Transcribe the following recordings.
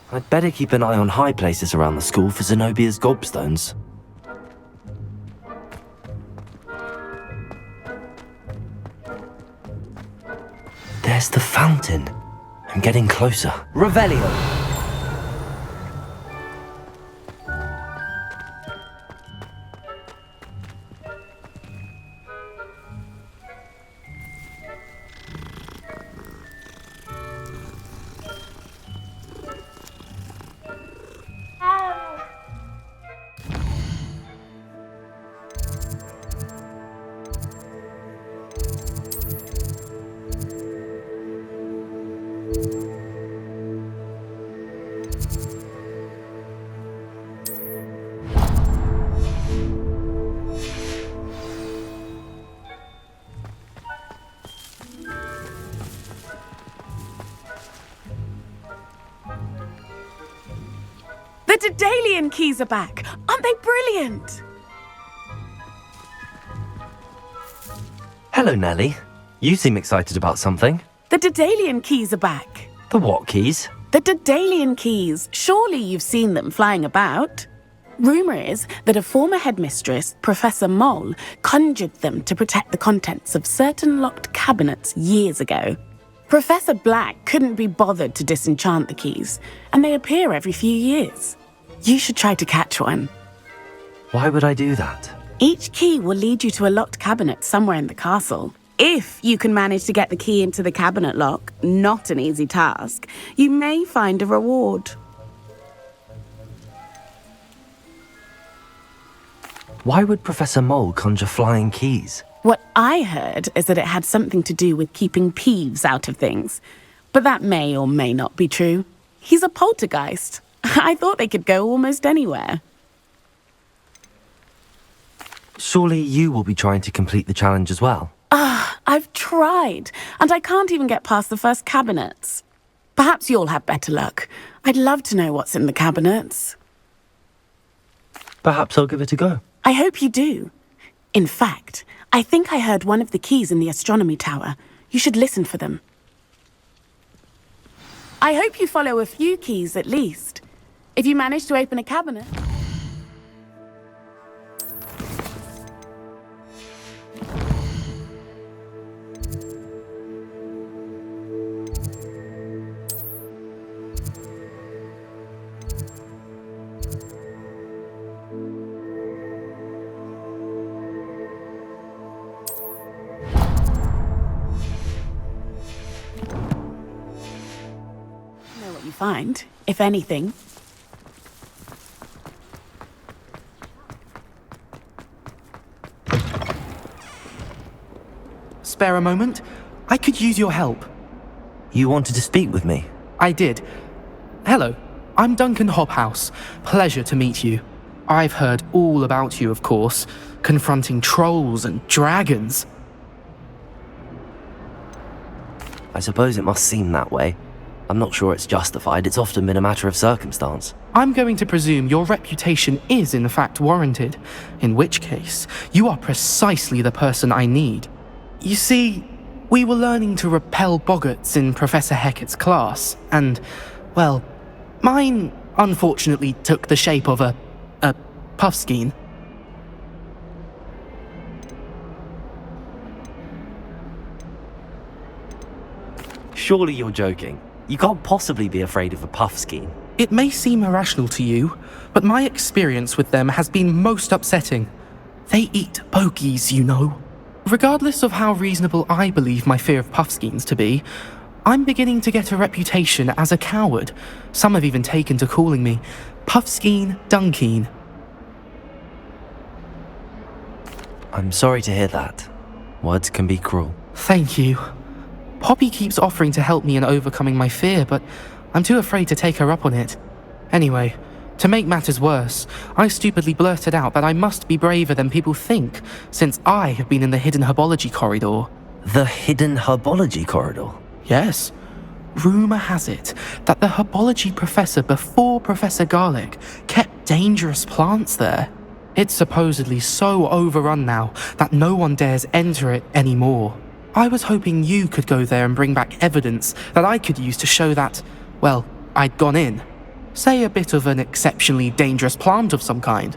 I'd better keep an eye on high places around the school for Zenobia's gobstones. There's the fountain. I'm getting closer. Revelio! The Daedalian keys are back! Aren't they brilliant? Hello, Nellie. You seem excited about something. The Daedalian keys are back. The what keys? The Daedalian keys. Surely you've seen them flying about. Rumour is that a former headmistress, Professor Mole, conjured them to protect the contents of certain locked cabinets years ago. Professor Black couldn't be bothered to disenchant the keys, and they appear every few years. You should try to catch one. Why would I do that? Each key will lead you to a locked cabinet somewhere in the castle. If you can manage to get the key into the cabinet lock, not an easy task, you may find a reward. Why would Professor Mole conjure flying keys? What I heard is that it had something to do with keeping peeves out of things. But that may or may not be true. He's a poltergeist. I thought they could go almost anywhere. Surely you will be trying to complete the challenge as well. I've tried, and I can't even get past the first cabinets. Perhaps you'll have better luck. I'd love to know what's in the cabinets. Perhaps I'll give it a go. I hope you do. In fact, I think I heard one of the keys in the astronomy tower. You should listen for them. I hope you follow a few keys at least. If you manage to open a cabinet... know what you find, if anything. Spare a moment? I could use your help. You wanted to speak with me? I did. Hello, I'm Duncan Hobhouse. Pleasure to meet you. I've heard all about you, of course, confronting trolls and dragons. I suppose it must seem that way. I'm not sure it's justified. It's often been a matter of circumstance. I'm going to presume your reputation is in fact warranted, in which case, you are precisely the person I need. You see, we were learning to repel boggarts in Professor Hecat's class, and, well, mine unfortunately took the shape of a puffskein. Surely you're joking. You can't possibly be afraid of a puffskein. It may seem irrational to you, but my experience with them has been most upsetting. They eat bogies, you know. Regardless of how reasonable I believe my fear of puffskeins to be, I'm beginning to get a reputation as a coward. Some have even taken to calling me Puffskein Dunkeen. I'm sorry to hear that. Words can be cruel. Thank you. Poppy keeps offering to help me in overcoming my fear, but I'm too afraid to take her up on it. Anyway, to make matters worse, I stupidly blurted out that I must be braver than people think, since I have been in the hidden herbology corridor. The hidden herbology corridor. Yes. Rumour has it that the herbology professor before Professor Garlic kept dangerous plants there. It's supposedly so overrun now that no one dares enter it anymore. I was hoping you could go there and bring back evidence that I could use to show that, well, I'd gone in. Say a bit of an exceptionally dangerous plant of some kind.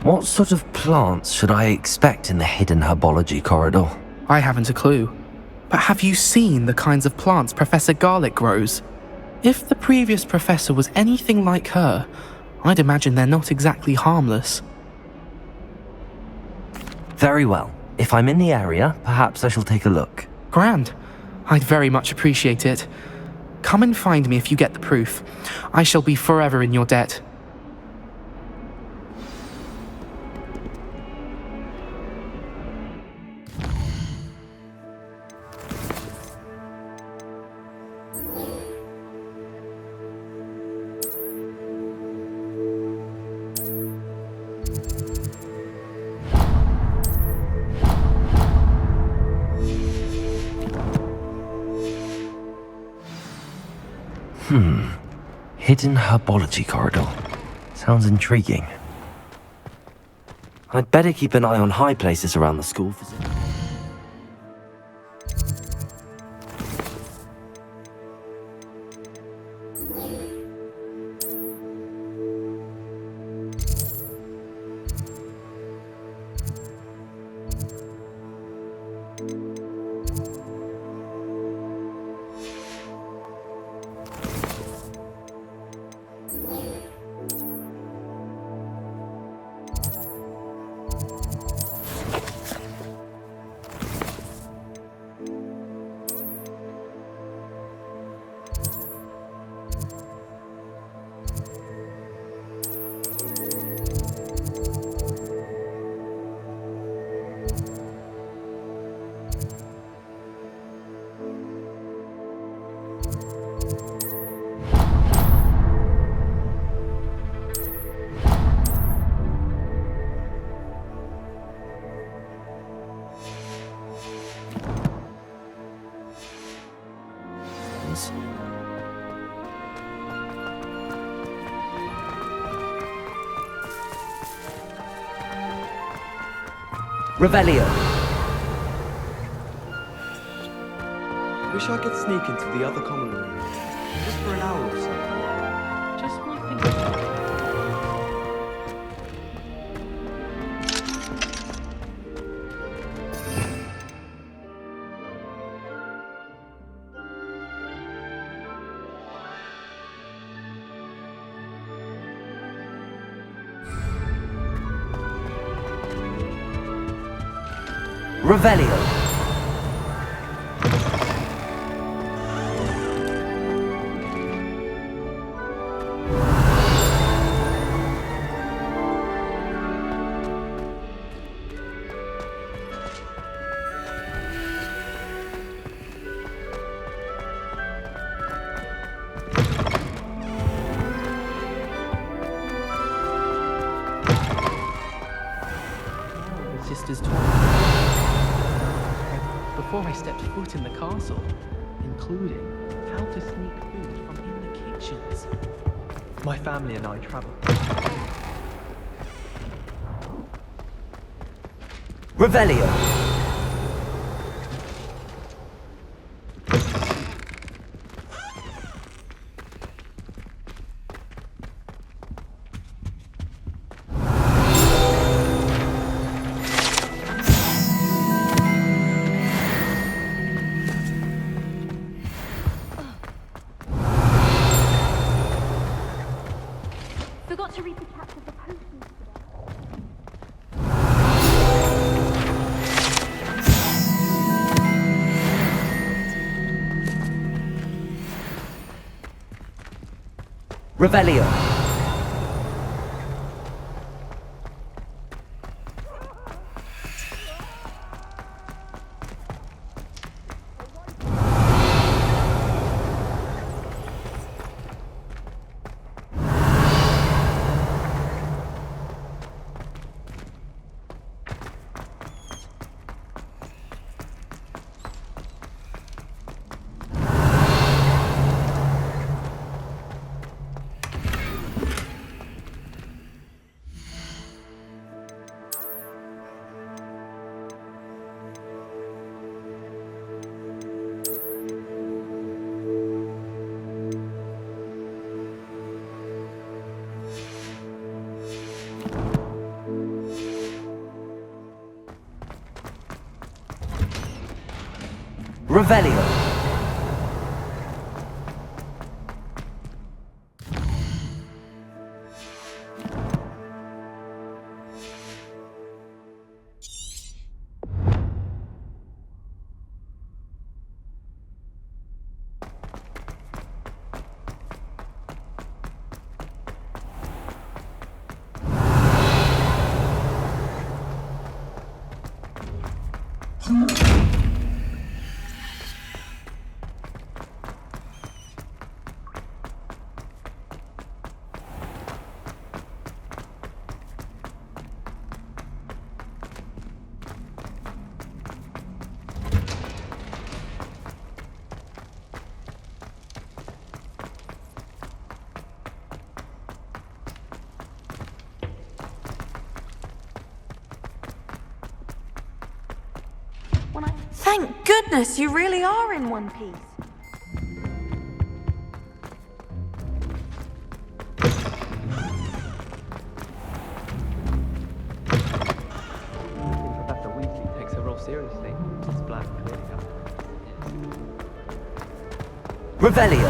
What sort of plants should I expect in the hidden herbology corridor? I haven't a clue. But have you seen the kinds of plants Professor Garlic grows? If the previous professor was anything like her, I'd imagine they're not exactly harmless. Very well. If I'm in the area, perhaps I shall take a look. Grand. I'd very much appreciate it. Come and find me if you get the proof. I shall be forever in your debt. Hidden herbology corridor. Sounds intriguing. I'd better keep an eye on high places around the school. Revelio. Wish I could sneak into the other common room, just for an hour or so. Just my thinking. Revelio. Sisters talk before I stepped foot in the castle, including how to sneak food from in the kitchens. My family and I travel. Revelio. Forgot to read the chapter of the potions today. Revelio. Revelio. Thank goodness you really are in one piece. Professor Weasley takes her role seriously. It's black, clearly. Revelio.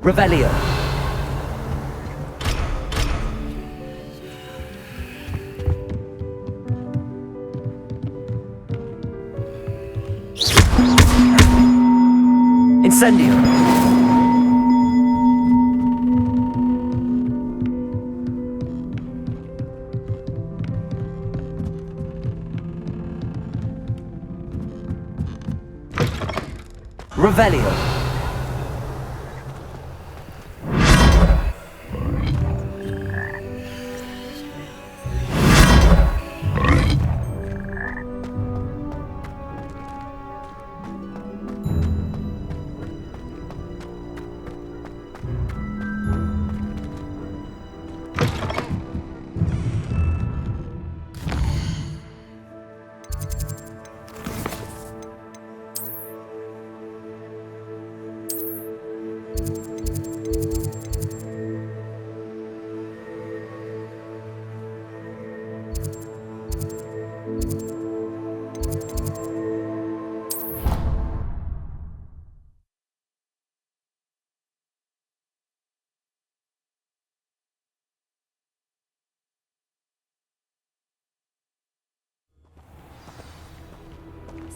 Revelio. Incendio. Revelio.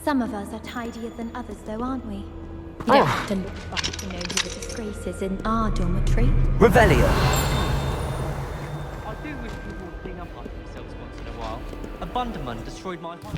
Some of us are tidier than others, though, aren't we? You don't have to look back to know who the disgrace is in our dormitory. Revelio. I do wish people would clean up after themselves once in a while. A Bunderman destroyed my home.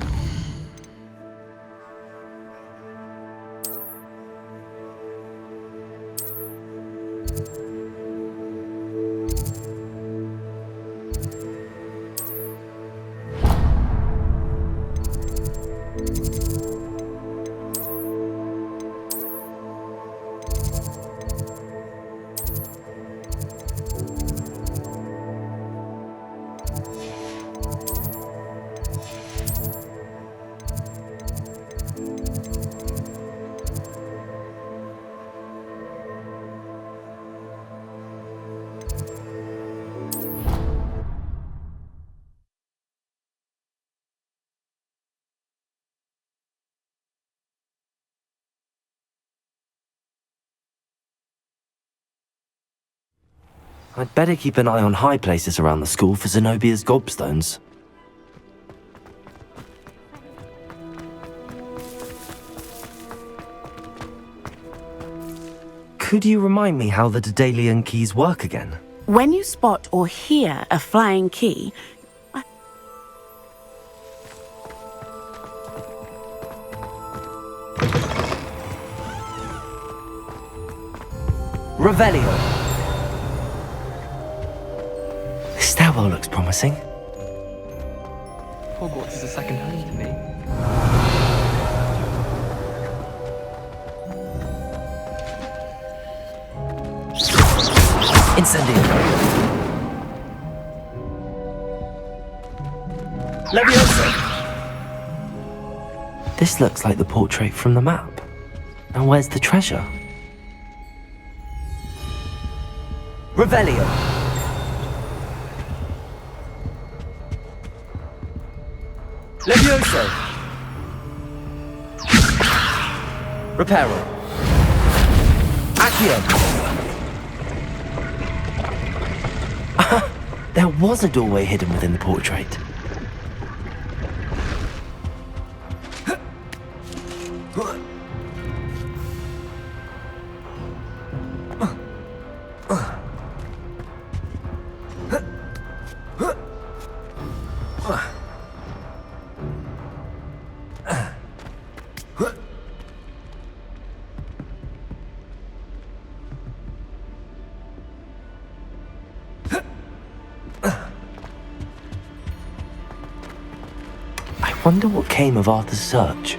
I'd better keep an eye on high places around the school for Zenobia's gobstones. Could you remind me how the Daedalian keys work again? When you spot or hear a flying key, Revelio. This stairwell looks promising. Hogwarts is a second home to me. Incendio. Leviosa. This looks like the portrait from the map. And where's the treasure? Revelio. Levioso. Reparo. Accio. There was a doorway hidden within the portrait. I wonder what came of Arthur's search.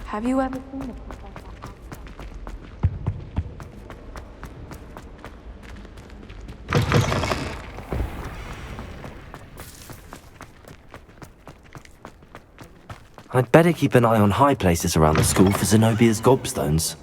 Have you ever seen a professor? I'd better keep an eye on high places around the school for Zenobia's gobstones.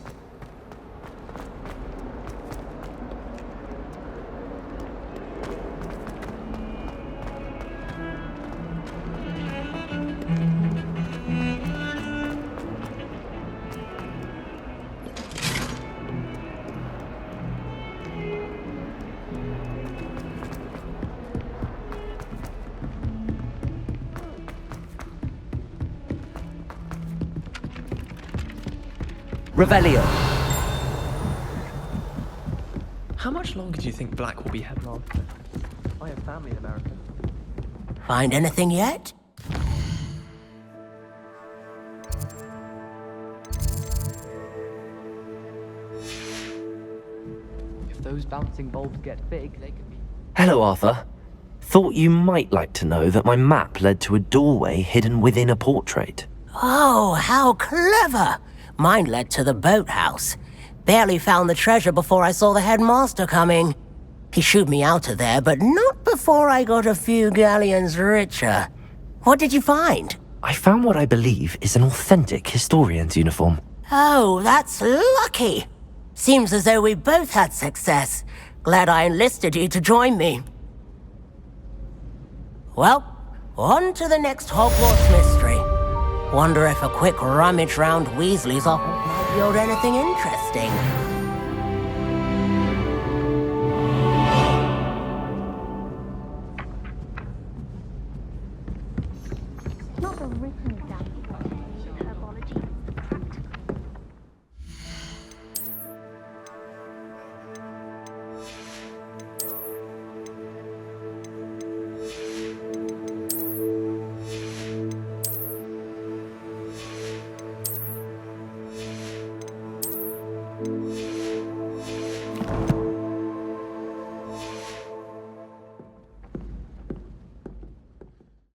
Revelio. How much longer do you think Black will be headmaster? I have family in America. Find anything yet? If those bouncing bulbs get big, they could be... Hello, Arthur. Thought you might like to know that my map led to a doorway hidden within a portrait. Oh, how clever! Mine led to the boathouse. Barely found the treasure before I saw the headmaster coming. He shooed me out of there, but not before I got a few galleons richer. What did you find? I found what I believe is an authentic historian's uniform. Oh, that's lucky. Seems as though we both had success. Glad I enlisted you to join me. Well, on to the next Hogwarts mystery. Wonder if a quick rummage round Weasley's office might yield anything interesting. Not the written exam.